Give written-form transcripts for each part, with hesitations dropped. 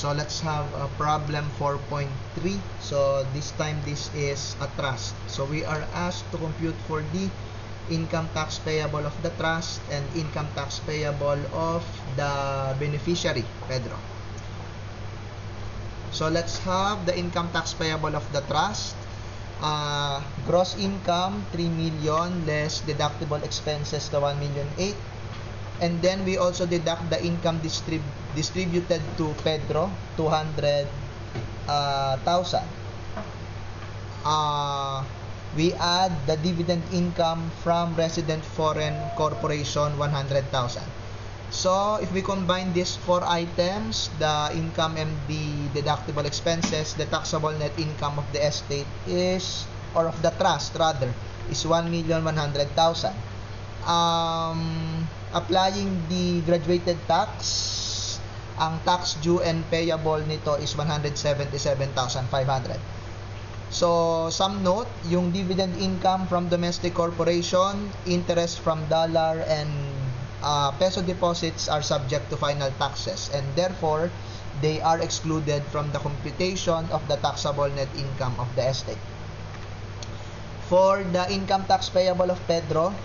So let's have a problem 4.3. So this time this is a trust. So we are asked to compute for the income tax payable of the trust and income tax payable of the beneficiary, Pedro. So let's have the income tax payable of the trust. Gross income 3 million less deductible expenses to 1,000,008. And then we also deduct the income distributed to Pedro, 200,000. We add the dividend income from resident foreign corporation, 100,000. So if we combine these four items, the income and the deductible expenses, the taxable net income of the estate is, or of the trust rather, is 1,100,000. Applying the graduated tax, ang tax due and payable nito is 177,500. So, some note, yung dividend income from domestic corporation, interest from dollar and peso deposits are subject to final taxes, and therefore, they are excluded from the computation of the taxable net income of the estate. For the income tax payable of Pedro,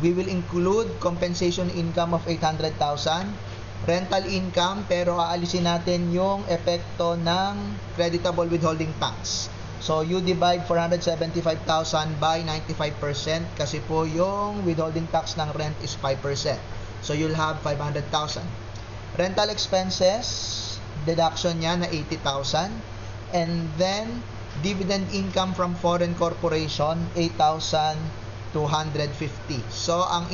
we will include compensation income of 800,000, rental income, pero aalisin natin yung epekto ng creditable withholding tax. So, you divide 475,000 by 95% kasi po yung withholding tax ng rent is 5%. So, you'll have 500,000. Rental expenses, deduction niya na 80,000. And then, dividend income from foreign corporation, 8,250. So, ang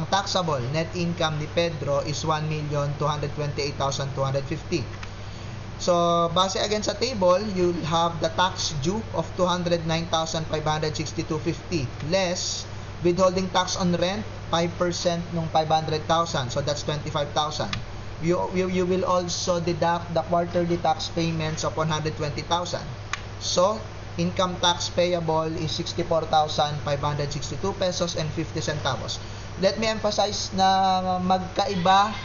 taxable net income ni Pedro is 1,228,250. So, base again sa table, you'll have the tax due of 209,562.50 less withholding tax on rent, 5% nung 500,000. So, that's 25,000. You will also deduct the quarterly tax payments of 120,000. So, income tax payable is 64,562 pesos and 50 centavos. Let me emphasize na magkaiba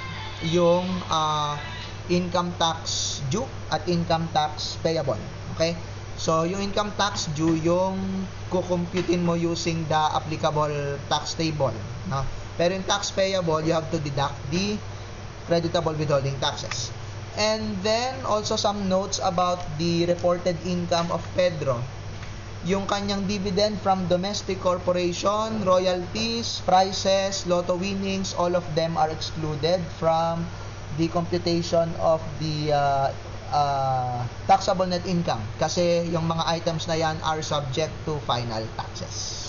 yung income tax due at income tax payable. Okay? So, yung income tax due, yung kukumputin mo using the applicable tax table. No? Pero yung tax payable, you have to deduct the creditable withholding taxes. And then, also some notes about the reported income of Pedro. Yung kanyang dividend from domestic corporation, royalties, prices, lotto winnings, all of them are excluded from the computation of the taxable net income. Kasi yung mga items na yan are subject to final taxes.